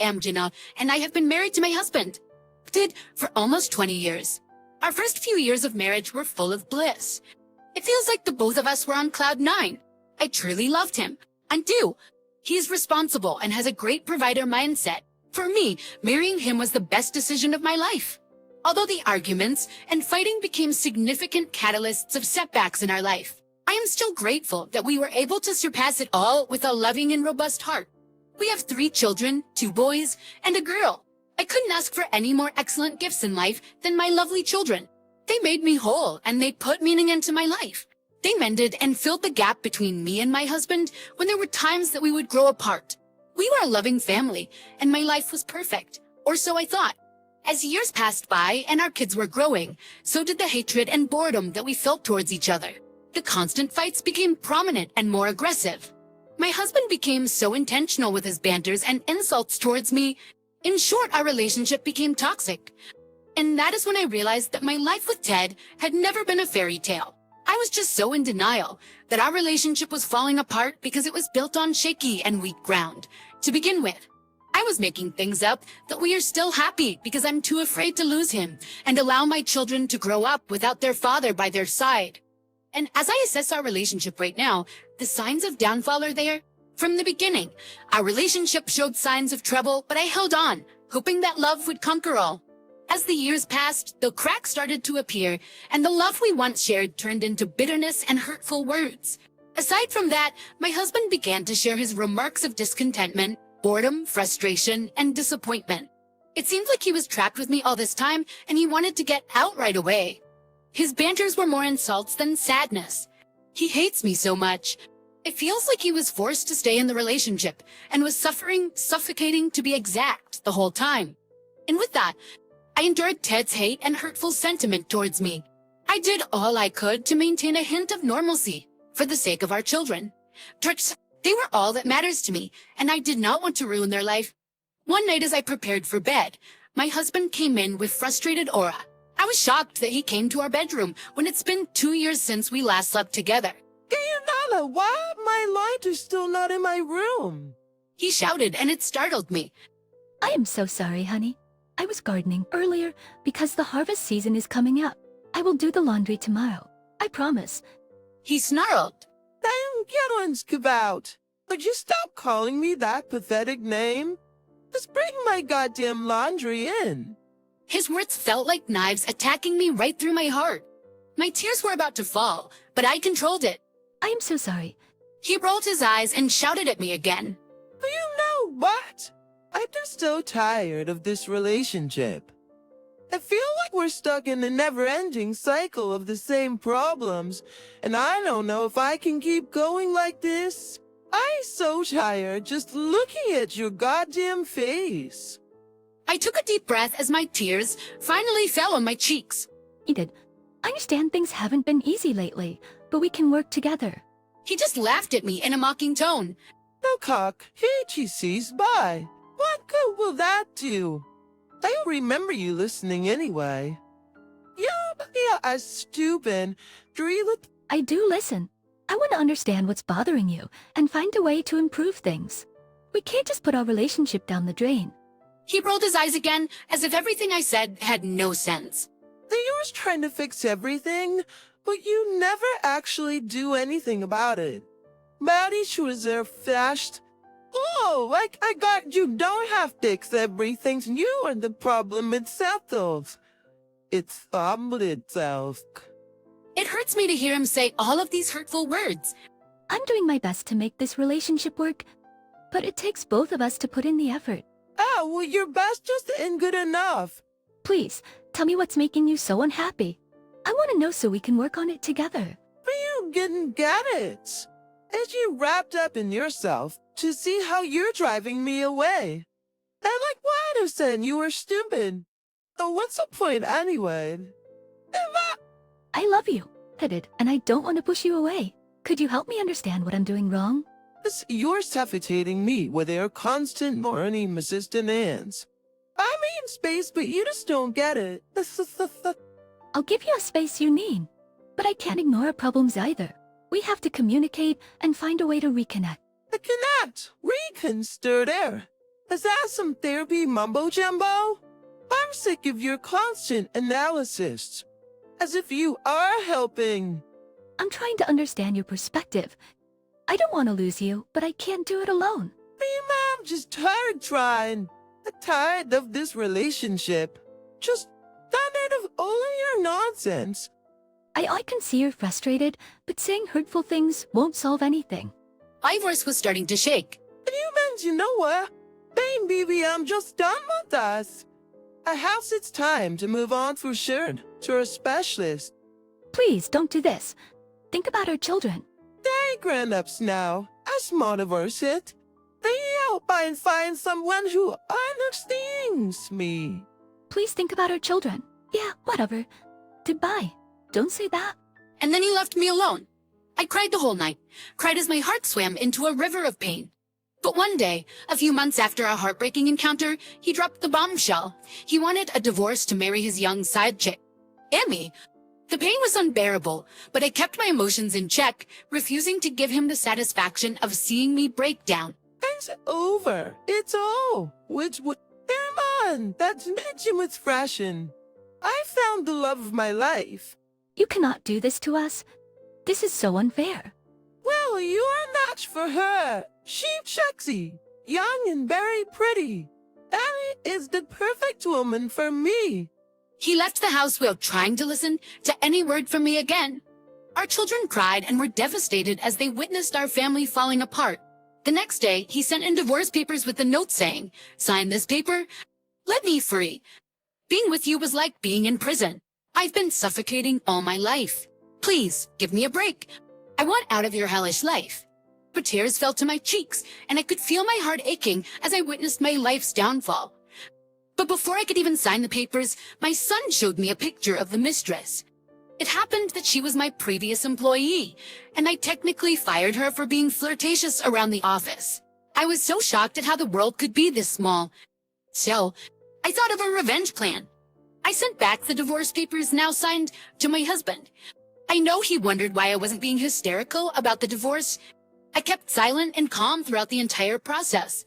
am Gina, and I have been married to my husband. Did for almost 20 years. Our first few years of marriage were full of bliss. It feels like the both of us were on cloud nine. I truly loved him, and do. He is responsible and has a great provider mindset. For me, marrying him was the best decision of my life. Although the arguments and fighting became significant catalysts of setbacks in our life, I am still grateful that we were able to surpass it all with a loving and robust heart. We have 3 children, 2 boys, and a girl. I couldn't ask for any more excellent gifts in life than my lovely children. They made me whole, and they put meaning into my life. They mended and filled the gap between me and my husband when there were times that we would grow apart. We were a loving family, and my life was perfect, or so I thought. As years passed by and our kids were growing, so did the hatred and boredom that we felt towards each other. The constant fights became prominent and more aggressive. My husband became so intentional with his banters and insults towards me. In short, our relationship became toxic. And that is when I realized that my life with Ted had never been a fairy tale. I was just so in denial that our relationship was falling apart because it was built on shaky and weak ground. To begin with, I was making things up that we are still happy because I'm too afraid to lose him and allow my children to grow up without their father by their side. And as I assess our relationship right now, the signs of downfall are there. From the beginning, our relationship showed signs of trouble, but I held on, hoping that love would conquer all. As the years passed, the cracks started to appear, and the love we once shared turned into bitterness and hurtful words. Aside from that, my husband began to share his remarks of discontentment, boredom, frustration, and disappointment. It seemed like he was trapped with me all this time, and he wanted to get out right away. His banters were more insults than sadness. He hates me so much. It feels like he was forced to stay in the relationship and was suffocating to be exact, the whole time. And with that, I endured Ted's hate and hurtful sentiment towards me. I did all I could to maintain a hint of normalcy for the sake of our children. They were all that matters to me, and I did not want to ruin their life. One night as I prepared for bed, my husband came in with frustrated aura. I was shocked that he came to our bedroom when it's been 2 years since we last slept together. Nala, why my light is still not in my room? He shouted, and it startled me. I am so sorry, honey. I was gardening earlier because the harvest season is coming up. I will do the laundry tomorrow. I promise. He snarled. I'm Kellen's about. Would you stop calling me that pathetic name? Just bring my goddamn laundry in. His words felt like knives attacking me right through my heart. My tears were about to fall, but I controlled it. I am so sorry. He rolled his eyes and shouted at me again. You know what? I'm just so tired of this relationship. I feel like we're stuck in a never-ending cycle of the same problems, and I don't know if I can keep going like this. I'm so tired just looking at your goddamn face. I took a deep breath as my tears finally fell on my cheeks. He did. I understand things haven't been easy lately, but we can work together. He just laughed at me in a mocking tone. No cock, HEC's bye. What good will that do? I don't remember you listening anyway. Yeah, I'm stupid. I do listen. I want to understand what's bothering you and find a way to improve things. We can't just put our relationship down the drain. He rolled his eyes again as if everything I said had no sense. You was trying to fix everything, but you never actually do anything about it. Bad issues are fast. Oh, like I got you don't have to fix everything. You are the problem itself. It's itself. It hurts me to hear him say all of these hurtful words. I'm doing my best to make this relationship work, but it takes both of us to put in the effort. Oh, well, your best just ain't good enough. Please, tell me what's making you so unhappy. I want to know so we can work on it together. But you didn't get it. As you wrapped up in yourself to see how you're driving me away. And like what I said, you were stupid. So what's the point anyway? I love you, Ted, and I don't want to push you away. Could you help me understand what I'm doing wrong? You're suffocating me with your constant morning assistant hands. I mean space, but you just don't get it. I'll give you a space you need, but I can't ignore our problems either. We have to communicate and find a way to reconnect. Connect, reconsider. Is that some therapy mumbo-jumbo? I'm sick of your constant analysis. As if you are helping. I'm trying to understand your perspective. I don't want to lose you, but I can't do it alone. I'm just tired trying. I'm tired of this relationship. Just tired of all your nonsense. I can see you're frustrated, but saying hurtful things won't solve anything. My voice was starting to shake. Humans, you know what? Baby, I'm just done with us. I guess it's time to move on for sure to a specialist. Please don't do this. Think about our children. They're grown-ups now. I motivate it. They help and find someone who understands me. Please think about our children. Yeah, whatever. Goodbye. Don't say that. And then he left me alone. I cried the whole night, cried as my heart swam into a river of pain. But one day, a few months after our heartbreaking encounter, he dropped the bombshell. He wanted a divorce to marry his young side chick, Emmy. The pain was unbearable, but I kept my emotions in check, refusing to give him the satisfaction of seeing me break down. It's over. It's all. Come on, that's mention with fashion. I found the love of my life. You cannot do this to us. This is so unfair. Well, you are not for her. She's sexy, young and very pretty. Annie is the perfect woman for me. He left the house without trying to listen to any word from me again. Our children cried and were devastated as they witnessed our family falling apart. The next day, he sent in divorce papers with a note saying, "Sign this paper. Let me free. Being with you was like being in prison. I've been suffocating all my life. Please, give me a break. I want out of your hellish life." But tears fell to my cheeks, and I could feel my heart aching as I witnessed my life's downfall. But before I could even sign the papers, my son showed me a picture of the mistress. It happened that she was my previous employee, and I technically fired her for being flirtatious around the office. I was so shocked at how the world could be this small. So, I thought of a revenge plan. I sent back the divorce papers now signed to my husband. I know he wondered why I wasn't being hysterical about the divorce. I kept silent and calm throughout the entire process.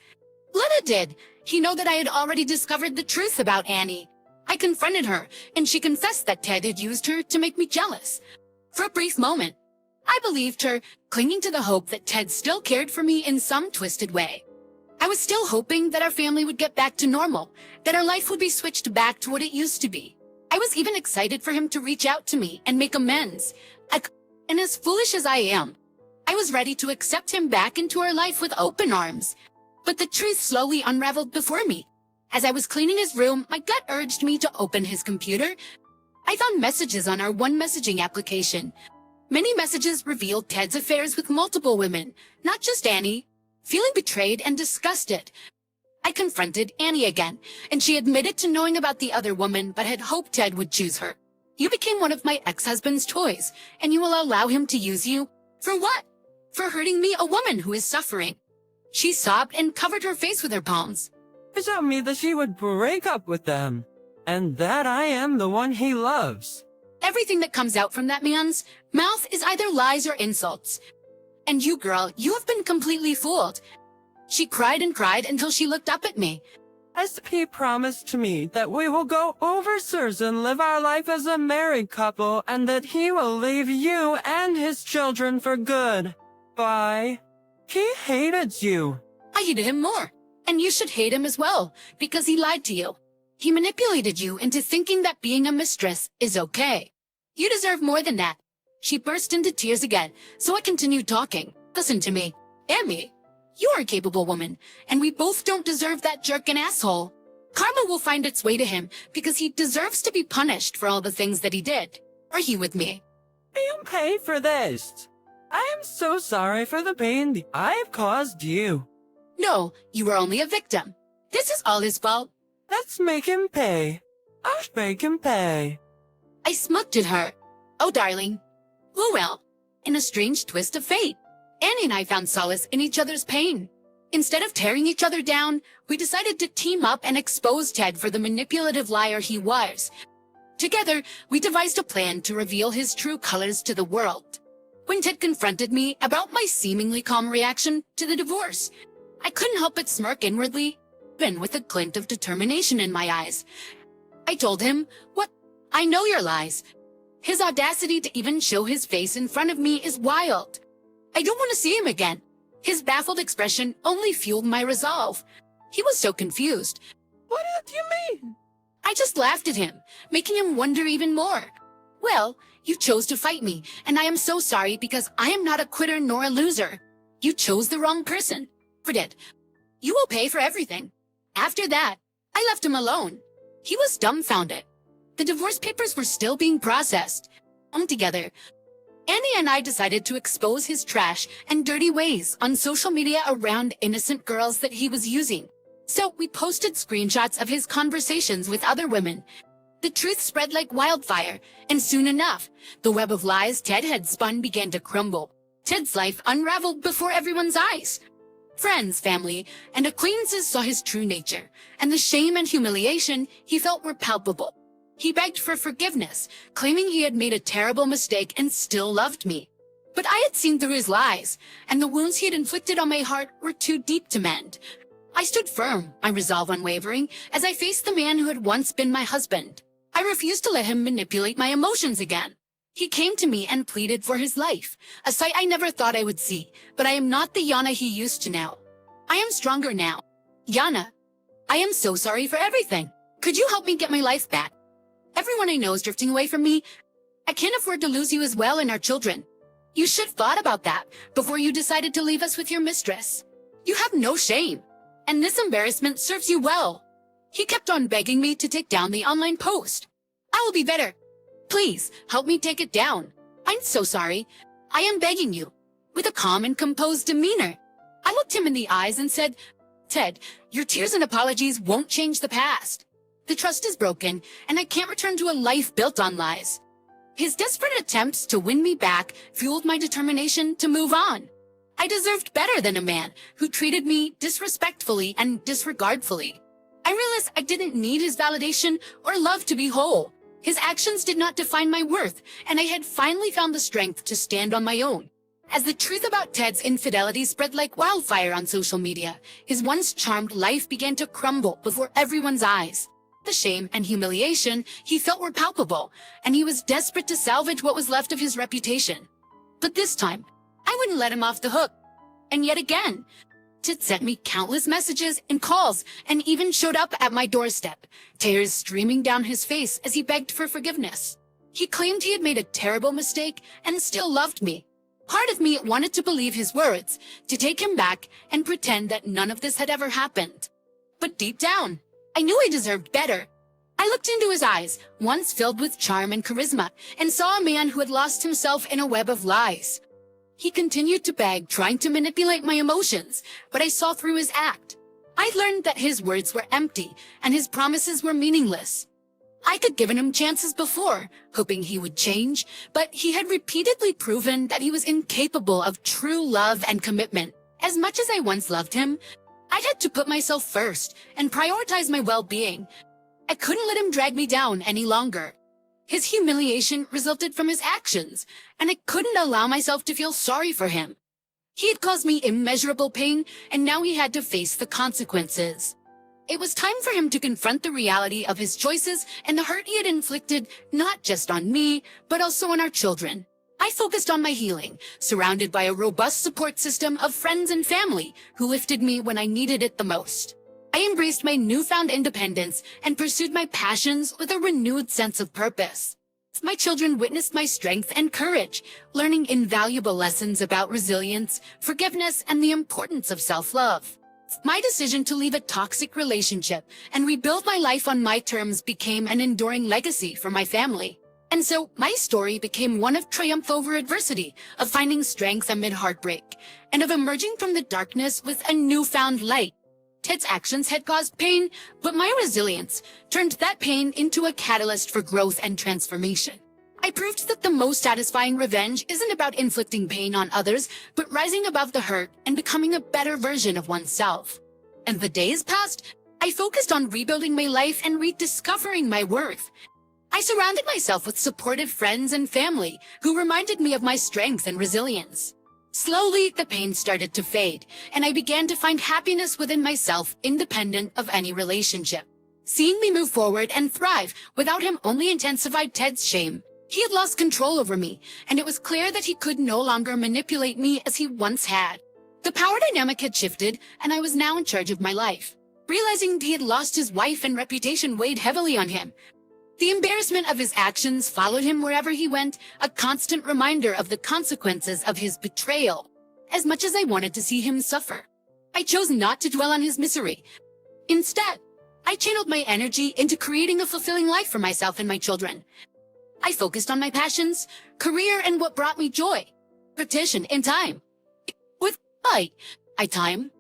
Lena did. He knew that I had already discovered the truth about Annie. I confronted her, and she confessed that Ted had used her to make me jealous. For a brief moment, I believed her, clinging to the hope that Ted still cared for me in some twisted way. I was still hoping that our family would get back to normal, that our life would be switched back to what it used to be. I was even excited for him to reach out to me and make amends. And as foolish as I am, I was ready to accept him back into our life with open arms. But the truth slowly unraveled before me. As I was cleaning his room, my gut urged me to open his computer. I found messages on our one messaging application. Many messages revealed Ted's affairs with multiple women, not just Annie. Feeling betrayed and disgusted, I confronted Annie again, and she admitted to knowing about the other woman but had hoped Ted would choose her. "You became one of my ex-husband's toys, and you will allow him to use you? For what? For hurting me, a woman who is suffering." She sobbed and covered her face with her palms. It told me that she would break up with them, and that I am the one he loves. Everything that comes out from that man's mouth is either lies or insults. And you, girl, you have been completely fooled. She cried and cried until she looked up at me. SP promised to me that we will go overseas and live our life as a married couple, and that he will leave you and his children for good. Bye. He hated you. I hated him more. And you should hate him as well, because he lied to you. He manipulated you into thinking that being a mistress is okay. You deserve more than that. She burst into tears again, so I continued talking. "Listen to me. Emmy, you are a capable woman, and we both don't deserve that jerk and asshole. Karma will find its way to him, because he deserves to be punished for all the things that he did. Are you with me?" You pay for this. I am so sorry for the pain I have caused you. No, you were only a victim. This is all his fault. Let's make him pay. I'll make him pay. I smirked at her. Oh, darling. Oh, well. In a strange twist of fate, Annie and I found solace in each other's pain. Instead of tearing each other down, we decided to team up and expose Ted for the manipulative liar he was. Together, we devised a plan to reveal his true colors to the world. When Ted confronted me about my seemingly calm reaction to the divorce, I couldn't help but smirk inwardly. even with a glint of determination in my eyes. I told him, "What? I know your lies." His audacity to even show his face in front of me is wild. I don't want to see him again. His baffled expression only fueled my resolve. He was so confused. What do you mean? I just laughed at him, making him wonder even more. "Well, you chose to fight me, and I am so sorry because I am not a quitter nor a loser. You chose the wrong person. Forget. You will pay for everything." After that, I left him alone. He was dumbfounded. The divorce papers were still being processed. Together, Annie and I decided to expose his trash and dirty ways on social media around innocent girls that he was using. So we posted screenshots of his conversations with other women. The truth spread like wildfire, and soon enough, the web of lies Ted had spun began to crumble. Ted's life unraveled before everyone's eyes. Friends, family, and acquaintances saw his true nature, and the shame and humiliation he felt were palpable. He begged for forgiveness, claiming he had made a terrible mistake and still loved me. But I had seen through his lies, and the wounds he had inflicted on my heart were too deep to mend. I stood firm, my resolve unwavering, as I faced the man who had once been my husband. I refused to let him manipulate my emotions again. He came to me and pleaded for his life, a sight I never thought I would see, but I am not the Yana he used to know. I am stronger now. Yana, I am so sorry for everything. Could you help me get my life back? Everyone I know is drifting away from me. I can't afford to lose you as well and our children. You should have thought about that before you decided to leave us with your mistress. You have no shame, and this embarrassment serves you well. He kept on begging me to take down the online post. I will be better. Please, help me take it down. I'm so sorry. I am begging you. With a calm and composed demeanor, I looked him in the eyes and said, "Ted, your tears and apologies won't change the past. The trust is broken, and I can't return to a life built on lies." His desperate attempts to win me back fueled my determination to move on. I deserved better than a man who treated me disrespectfully and disregardfully. I realized I didn't need his validation or love to be whole. His actions did not define my worth, and I had finally found the strength to stand on my own. As the truth about Ted's infidelity spread like wildfire on social media, his once charmed life began to crumble before everyone's eyes. The shame and humiliation he felt were palpable, and he was desperate to salvage what was left of his reputation. But this time, I wouldn't let him off the hook. And yet again, Ted sent me countless messages and calls, and even showed up at my doorstep, tears streaming down his face as he begged for forgiveness. He claimed he had made a terrible mistake and still loved me. Part of me wanted to believe his words, to take him back and pretend that none of this had ever happened. But deep down, I knew I deserved better. I looked into his eyes, once filled with charm and charisma, and saw a man who had lost himself in a web of lies. He continued to beg, trying to manipulate my emotions, but I saw through his act. I learned that his words were empty, and his promises were meaningless. I had given him chances before, hoping he would change, but he had repeatedly proven that he was incapable of true love and commitment. As much as I once loved him, I had to put myself first and prioritize my well-being. I couldn't let him drag me down any longer. His humiliation resulted from his actions, and I couldn't allow myself to feel sorry for him. He had caused me immeasurable pain, and now he had to face the consequences. It was time for him to confront the reality of his choices and the hurt he had inflicted not just on me, but also on our children. I focused on my healing, surrounded by a robust support system of friends and family who lifted me when I needed it the most. I embraced my newfound independence and pursued my passions with a renewed sense of purpose. My children witnessed my strength and courage, learning invaluable lessons about resilience, forgiveness, and the importance of self-love. My decision to leave a toxic relationship and rebuild my life on my terms became an enduring legacy for my family. And so my story became one of triumph over adversity, of finding strength amid heartbreak, and of emerging from the darkness with a newfound light. Ted's actions had caused pain, but my resilience turned that pain into a catalyst for growth and transformation. I proved that the most satisfying revenge isn't about inflicting pain on others, but rising above the hurt and becoming a better version of oneself. And the days passed, I focused on rebuilding my life and rediscovering my worth. I surrounded myself with supportive friends and family who reminded me of my strength and resilience. Slowly, the pain started to fade, and I began to find happiness within myself, independent of any relationship. Seeing me move forward and thrive without him only intensified Ted's shame. He had lost control over me, and it was clear that he could no longer manipulate me as he once had. The power dynamic had shifted, and I was now in charge of my life. Realizing he had lost his wife and reputation weighed heavily on him. The embarrassment of his actions followed him wherever he went, a constant reminder of the consequences of his betrayal. As much as I wanted to see him suffer, I chose not to dwell on his misery. Instead, I channeled my energy into creating a fulfilling life for myself and my children. I focused on my passions, career, and what brought me joy. Repetition in time. With time,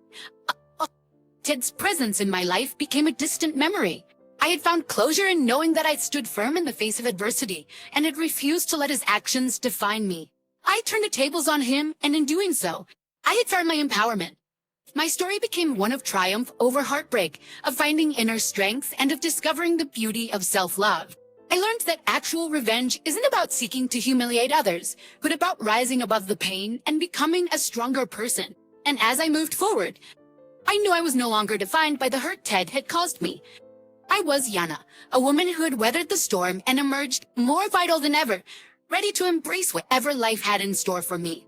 Ted's presence in my life became a distant memory. I had found closure in knowing that I'd stood firm in the face of adversity and had refused to let his actions define me. I turned the tables on him, and in doing so, I had found my empowerment. My story became one of triumph over heartbreak, of finding inner strength, and of discovering the beauty of self-love. I learned that actual revenge isn't about seeking to humiliate others, but about rising above the pain and becoming a stronger person. And as I moved forward, I knew I was no longer defined by the hurt Ted had caused me. I was Yana, a woman who had weathered the storm and emerged more vital than ever, ready to embrace whatever life had in store for me.